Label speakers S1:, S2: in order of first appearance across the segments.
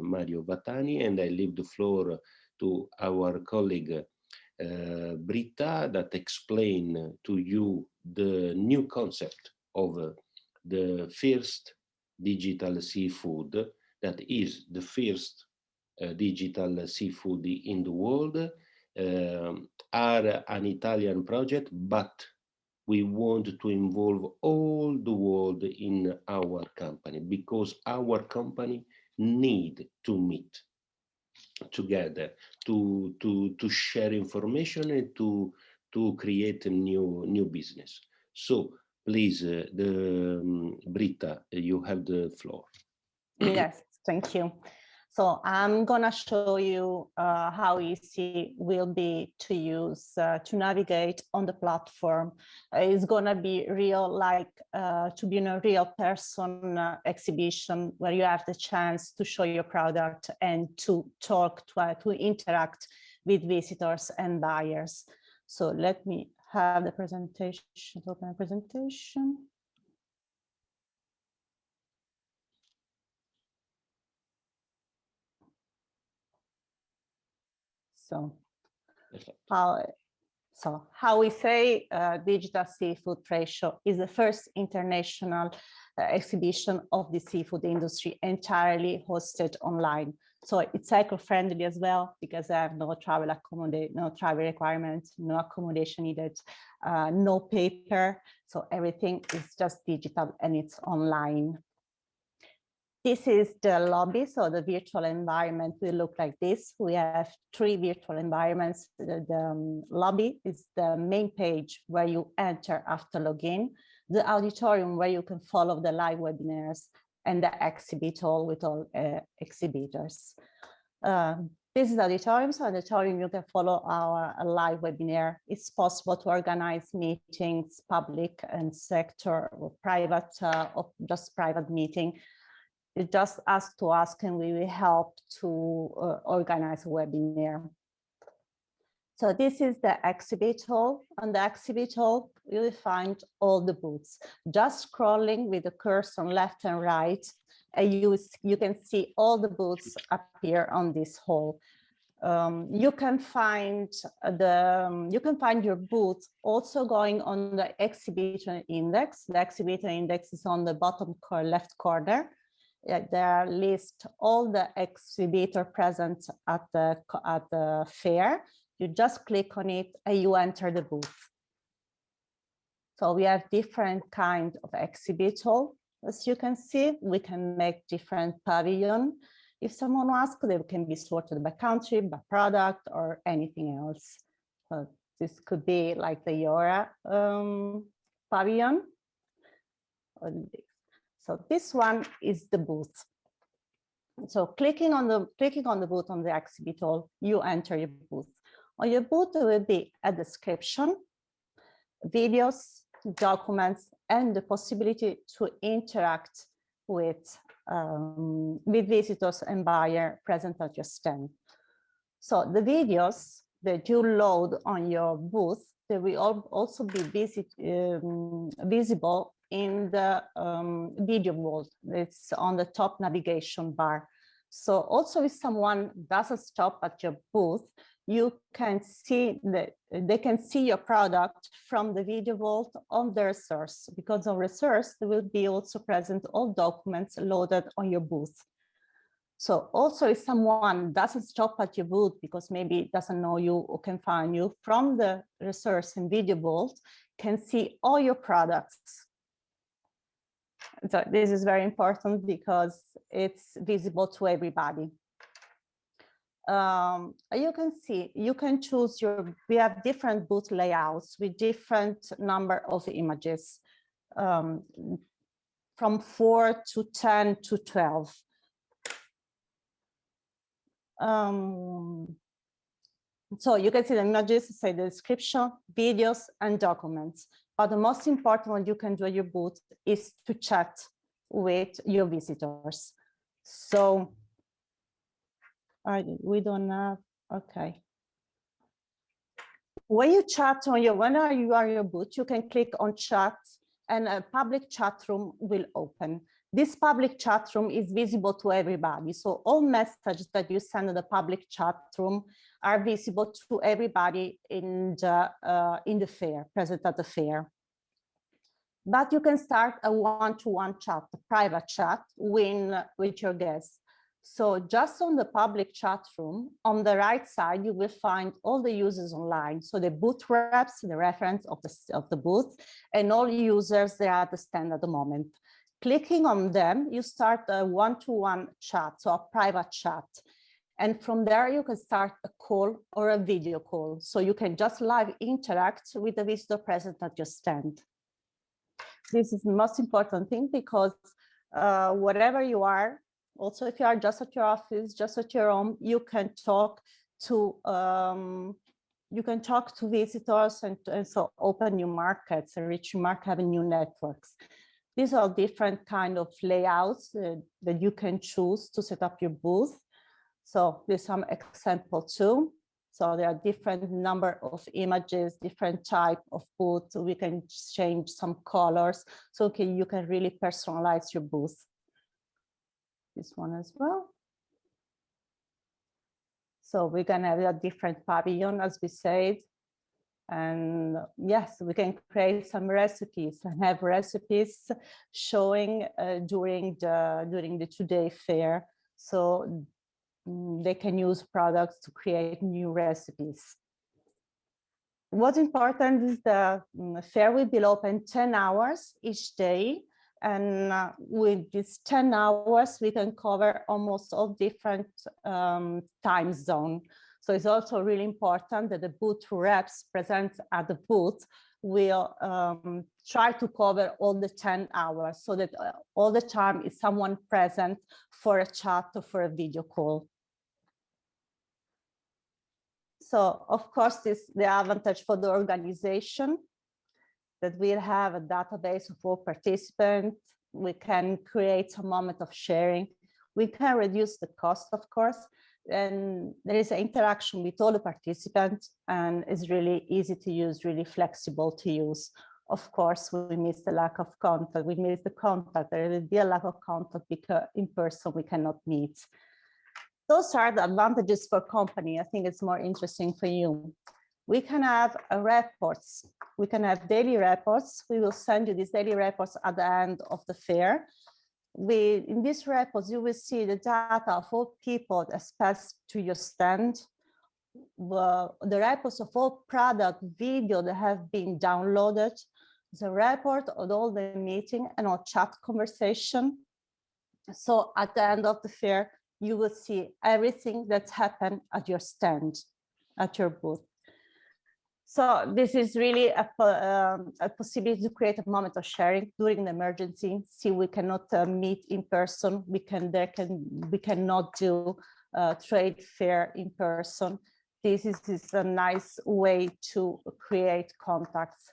S1: Mario Vattani, and I leave the floor to our colleague Britta that explain to you the new concept of the first digital seafood, that is the first digital seafood in the world, are an Italian project, but we want to involve all the world in our company, because our company need to meet together to share information and to create a new business. So please, Britta, you have the floor.
S2: Yes, thank you. So I'm gonna show you how easy will be to use to navigate on the platform. It's gonna be real, like to be in a real person exhibition where you have the chance to show your product and to talk, to interact with visitors and buyers. So let me have the presentation, open a presentation. So how we say Digital Seafood Trade Show is the first international exhibition of the seafood industry entirely hosted online. So it's eco-friendly as well, because I have no travel requirements, no accommodation needed, no paper. So everything is just digital and it's online. This is the lobby, so the virtual environment will look like this. We have 3 virtual environments. The lobby is the main page where you enter after login, the auditorium where you can follow the live webinars, and the exhibit hall with all exhibitors. This is auditorium, so auditorium you can follow our live webinar. It's possible to organize meetings, public and sector or private, or just private meeting. You just ask to us, and we will help to organize a webinar. So this is the exhibit hall. On the exhibit hall, you will find all the booths. Just scrolling with the cursor on left and right, you can see all the booths appear on this hall. You can find your booth also going on the exhibitor index. The exhibitor index is on the bottom left corner. There list all the exhibitor present at the fair. You just click on it and you enter the booth. So we have different kind of exhibit hall. As you can see, we can make different pavilion. If someone asks, they can be sorted by country, by product, or anything else. So this could be like the Fiera pavilion. So this one is the booth. So clicking on the booth on the exhibit hall, you enter your booth. On your booth, there will be a description, videos, documents, and the possibility to interact with visitors and buyers present at your stand. So the videos that you load on your booth, they will also be visible in the video vault. It's on the top navigation bar. So also if someone doesn't stop at your booth, you can see that they can see your product from the video vault on the resource, because on resource there will be also present all documents loaded on your booth. So also if someone doesn't stop at your booth because maybe doesn't know you or can find you, from the resource and video vault can see all your products. So this is very important because it's visible to everybody. You can see, you can choose we have different booth layouts with different number of images, from 4 to 10 to 12. So you can see the images, say the description, videos, and documents. But the most important one you can do at your booth is to chat with your visitors. So we don't have, okay. When you chat on when you are your booth, you can click on chat and a public chat room will open. This public chat room is visible to everybody. So all messages that you send in the public chat room are visible to everybody in the fair, present at the fair. But you can start a one-to-one chat, a private chat with your guests. So just on the public chat room, on the right side, you will find all the users online. So the booth reps, the reference of the booth, and all users that are at the stand at the moment. Clicking on them, you start a one-to-one chat, so a private chat. And from there, you can start a call or a video call. So you can just live interact with the visitor present at your stand. This is the most important thing because wherever you are, also if you are just at your office, just at your home, you can talk to visitors and so open new markets and reach new market, having new networks. These are different kind of layouts that you can choose to set up your booth. So there's some example too. So there are different number of images, different type of booth. So we can change some colors. So you can really personalize your booth. This one as well. So we're gonna have a different pavilion, as we said. And yes, we can create some recipes and have recipes showing during the 2-day fair. So they can use products to create new recipes. What's important is the fair will be open 10 hours each day. And with these 10 hours, we can cover almost all different time zones. So it's also really important that the booth reps present at the booth will try to cover all the 10 hours so that all the time is someone present for a chat or for a video call. So of course, this is the advantage for the organization that we'll have a database of all participants. We can create a moment of sharing. We can reduce the cost, of course, and there is an interaction with all the participants and it's really easy to use, really flexible to use. Of course, we miss the lack of contact. We miss the contact. There will be a lack of contact because in person we cannot meet. Those are the advantages for company. I think it's more interesting for you. We can have reports. We can have daily reports. We will send you these daily reports at the end of the fair. In these reports, you will see the data of all people that pass to your stand, the reports of all product video that have been downloaded, the report of all the meeting and all chat conversation. So at the end of the fair, you will see everything that's happened at your stand, at your booth. So this is really a possibility to create a moment of sharing during an emergency. See, we cannot meet in person. We cannot do trade fair in person. This is a nice way to create contacts.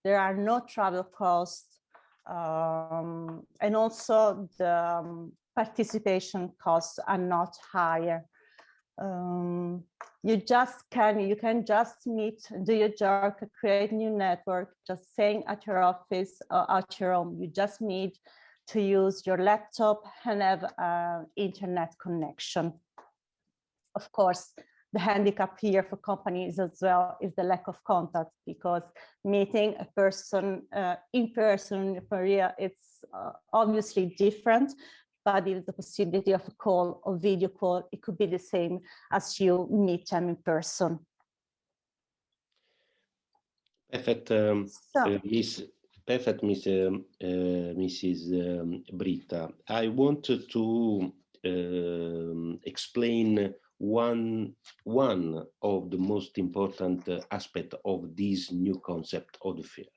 S2: There are no travel costs, and also the participation costs are not higher. You can just meet, do your job, create new network, just staying at your office or at your home. You just need to use your laptop and have an internet connection. Of course, the handicap here for companies as well is the lack of contact, because meeting a person in person for real, it's obviously different. But if the possibility of a call or video call, it could be the same as you meet them in person.
S1: Perfect, Mrs. Britta. I wanted to explain one of the most important aspect of this new concept of the fair.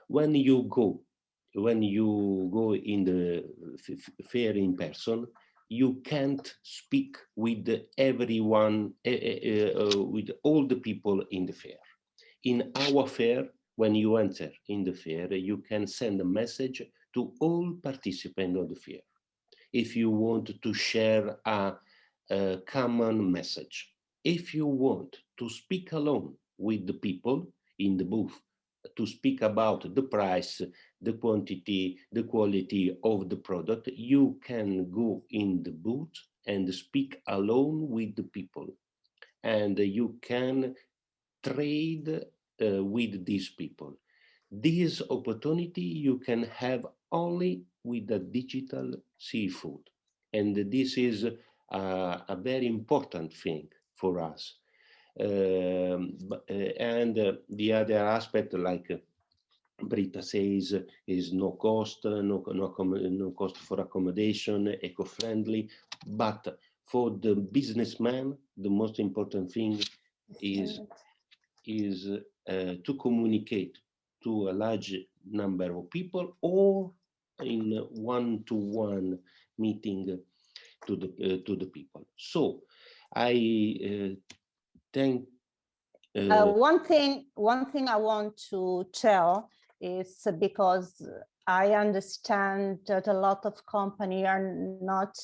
S1: When you go in the fair in person, you can't speak with everyone, with all the people in the fair. In our fair, when you enter in the fair, you can send a message to all participants of the fair. If you want to share a common message, if you want to speak alone with the people in the booth, to speak about the price, the quantity, the quality of the product, you can go in the booth and speak alone with the people, and you can trade with these people. This opportunity you can have only with the digital seafood. And this is a very important thing for us. And the other aspect, like Britta says, is no cost, no cost for accommodation, eco-friendly. But for the businessman, the most important thing is to communicate to a large number of people, or in one-to-one meeting to the people. So I think
S2: one thing I want to tell is because I understand that a lot of companies are not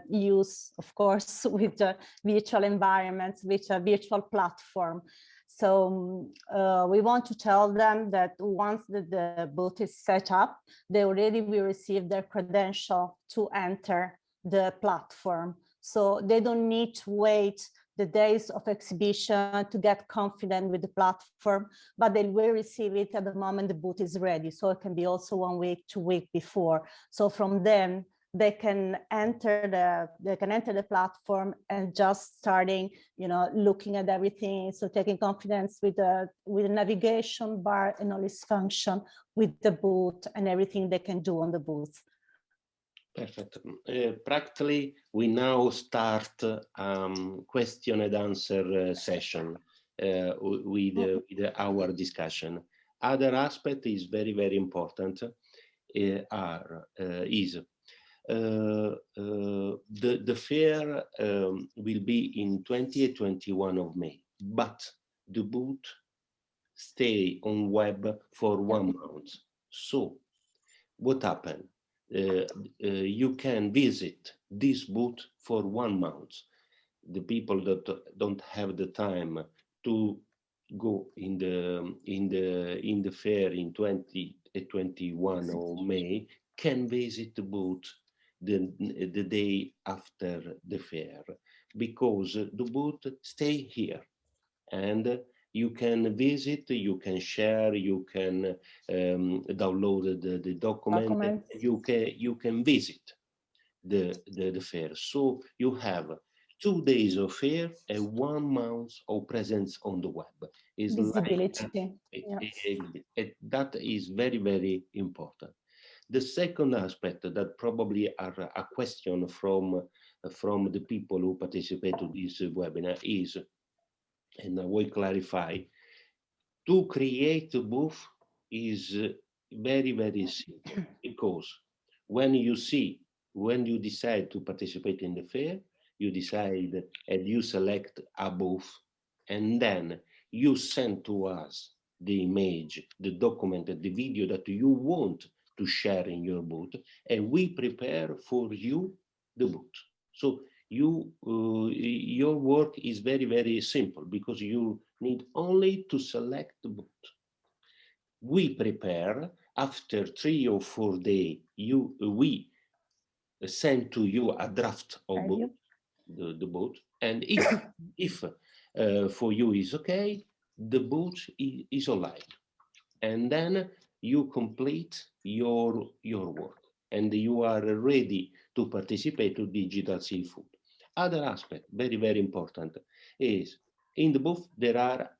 S2: used, of course, with the virtual environments, with a virtual platform. So we want to tell them that once the booth is set up, they already will receive their credential to enter the platform. So they don't need to wait the days of exhibition to get confident with the platform, but they will receive it at the moment the booth is ready. So it can be also 1 week, 2 weeks before. So from then they can enter the platform and just starting, looking at everything. So taking confidence with the navigation bar and all its function, with the booth and everything they can do on the booth.
S1: Perfect. Practically, we now start question and answer session with our discussion. Other aspect is very, very important. The fair will be in 20 and 21 of May, but the booth stay on web for 1 month. So what happened? You can visit this booth for 1 month. The people that don't have the time to go in the fair in 2021 of May can visit the booth the day after the fair, because the booth stay here, and you can visit, you can share, you can download the document. You can visit the fair. So you have 2 days of fair and 1 month of presence on the web. Is
S2: visibility.
S1: That is very, very important. The second aspect that probably are a question from the people who participate to this webinar is, and I will clarify, to create a booth is very, very simple, because when you decide to participate in the fair, you decide and you select a booth, and then you send to us the image, the document, the video that you want to share in your booth, and we prepare for you the booth. So your work is very, very simple, because you need only to select the booth. We prepare. After 3 or 4 days, we send to you a draft of book, the book, and if for you is okay, the book is online, and then you complete your work, and you are ready to participate to digital seafood. Other aspect, very, very important, is in the booth there are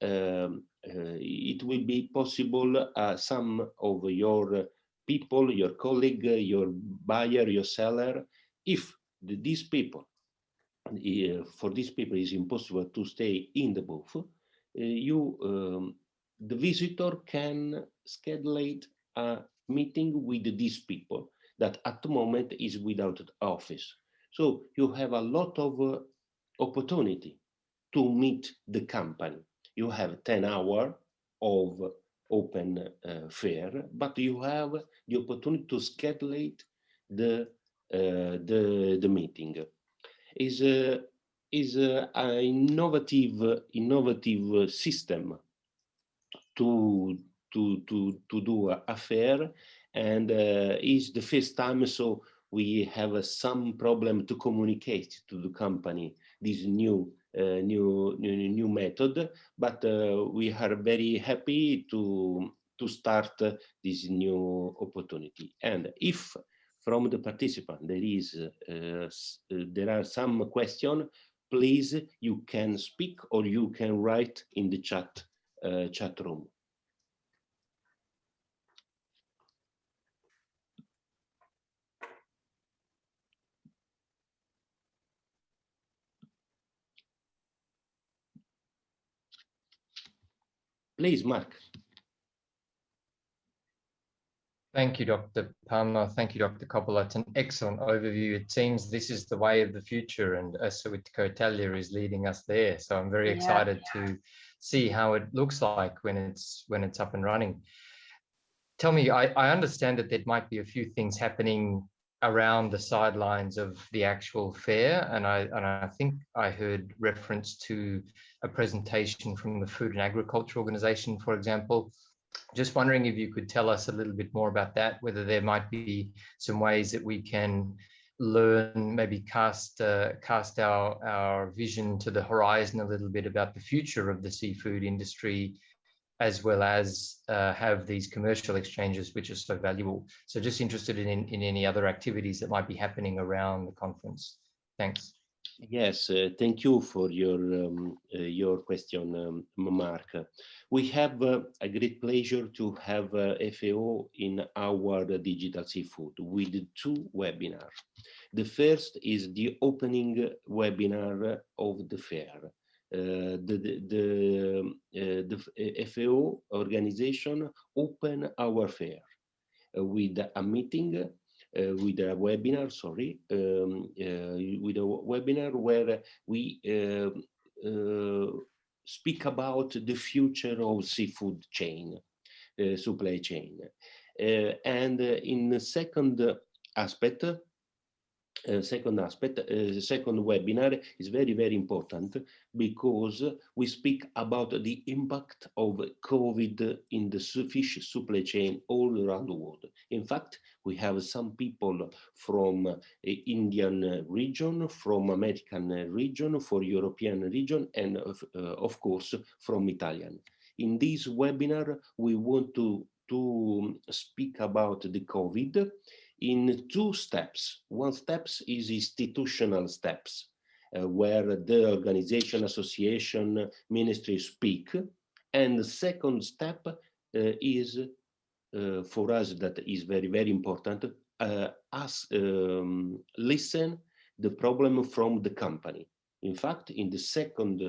S1: it will be possible some of your people, your colleague, your buyer, your seller, if these people, for these people it's impossible to stay in the booth, the visitor can schedule a meeting with these people that at the moment is without office. So you have a lot of opportunity to meet the company. You have 10 hours of open fair, but you have the opportunity to schedule the meeting. Is an innovative system to to do a fair, and it's the first time, so we have some problem to communicate to the company this new method, but we are very happy to start this new opportunity. And if from the participant there are some questions, please, you can speak or you can write in the chat room. Please, Mark.
S3: Thank you, Dr. Palmer. Thank you, Dr. Coppola. It's an excellent overview. It seems this is the way of the future, and Assoitico Italia is leading us there. So I'm very excited to see how it looks like when it's up and running. Tell me, I understand that there might be a few things happening around the sidelines of the actual fair, and I think I heard reference to a presentation from the Food and Agriculture Organization, for example. Just wondering if you could tell us a little bit more about that, whether there might be some ways that we can learn, maybe cast our vision to the horizon a little bit about the future of the seafood industry, as well as have these commercial exchanges, which are so valuable. So just interested in any other activities that might be happening around the conference. Thanks.
S1: Yes, thank you for your question, Mark. We have a great pleasure to have FAO in our digital seafood with 2 webinars. The first is the opening webinar of the fair. The FAO organization open our fair with a meeting. With a webinar, with a webinar where we speak about the future of seafood chain, supply chain. And in the second second webinar is very, very important, because we speak about the impact of COVID in the fish supply chain all around the world. In fact, we have some people from Indian region, from American region, for European region, and of course from Italian. In this webinar, we want to speak about the COVID in 2 steps. One step is institutional steps, where the organization, association, ministry speak. And the second step is, for us, that is very, very important, listen the problem from the company. In fact, in the second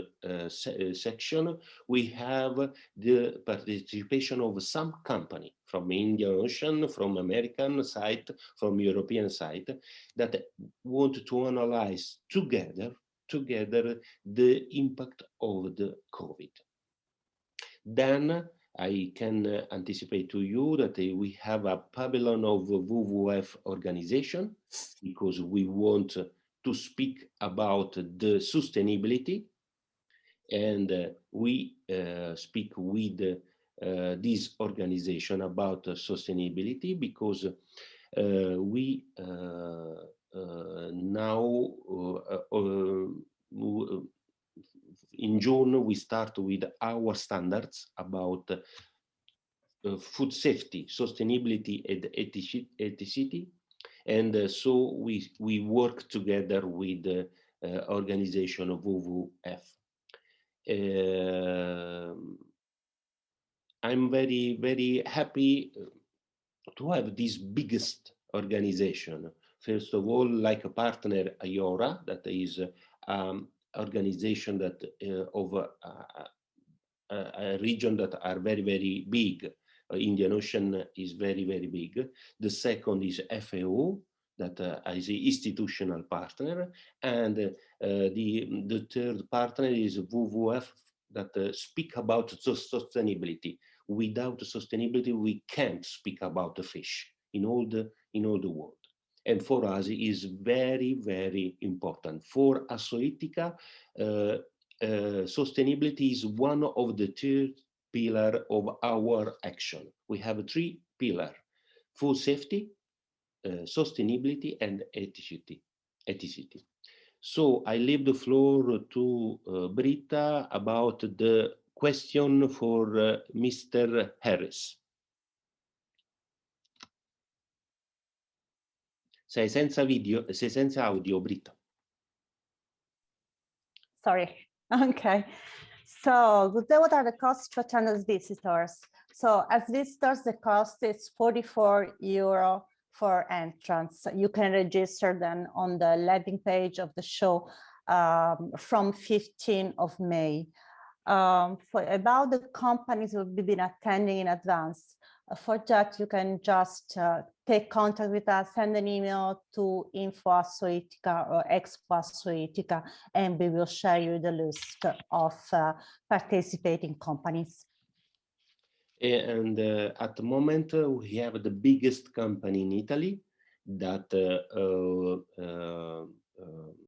S1: section, we have the participation of some company from Indian Ocean, from American side, from European side, that want to analyze together the impact of the COVID. Then I can anticipate to you that we have a pavilion of WWF organization, because we want to speak about the sustainability, and we speak with this organization about sustainability, because we now in June we start with our standards about food safety, sustainability, and ethicity. And so we work together with the organization of WWF. I'm very, very happy to have this biggest organization. First of all, like a partner, IORA, that is organization that of a region that are very, very big. Indian Ocean is very, very big. The second is FAO, that is an institutional partner, and the third partner is WWF, that speak about sustainability. Without sustainability, we can't speak about the fish in all the world. And for us, it is very, very important. For Assoitica, sustainability is one of the pillar of our action. We have three pillars: food safety, sustainability, and ethicity. So I leave the floor to Britta about the question for Mr. Harris. Sei senza audio, Britta.
S2: Sorry. Okay. So what are the costs to attend as visitors? So as visitors, the cost is €44 for entrance. You can register then on the landing page of the show from 15th of May. For about the companies we've been attending in advance, for that you can just take contact with us, send an email to info@soitica or expo@soitica, and we will share you the list of participating companies.
S1: And at the moment, we have the biggest company in Italy that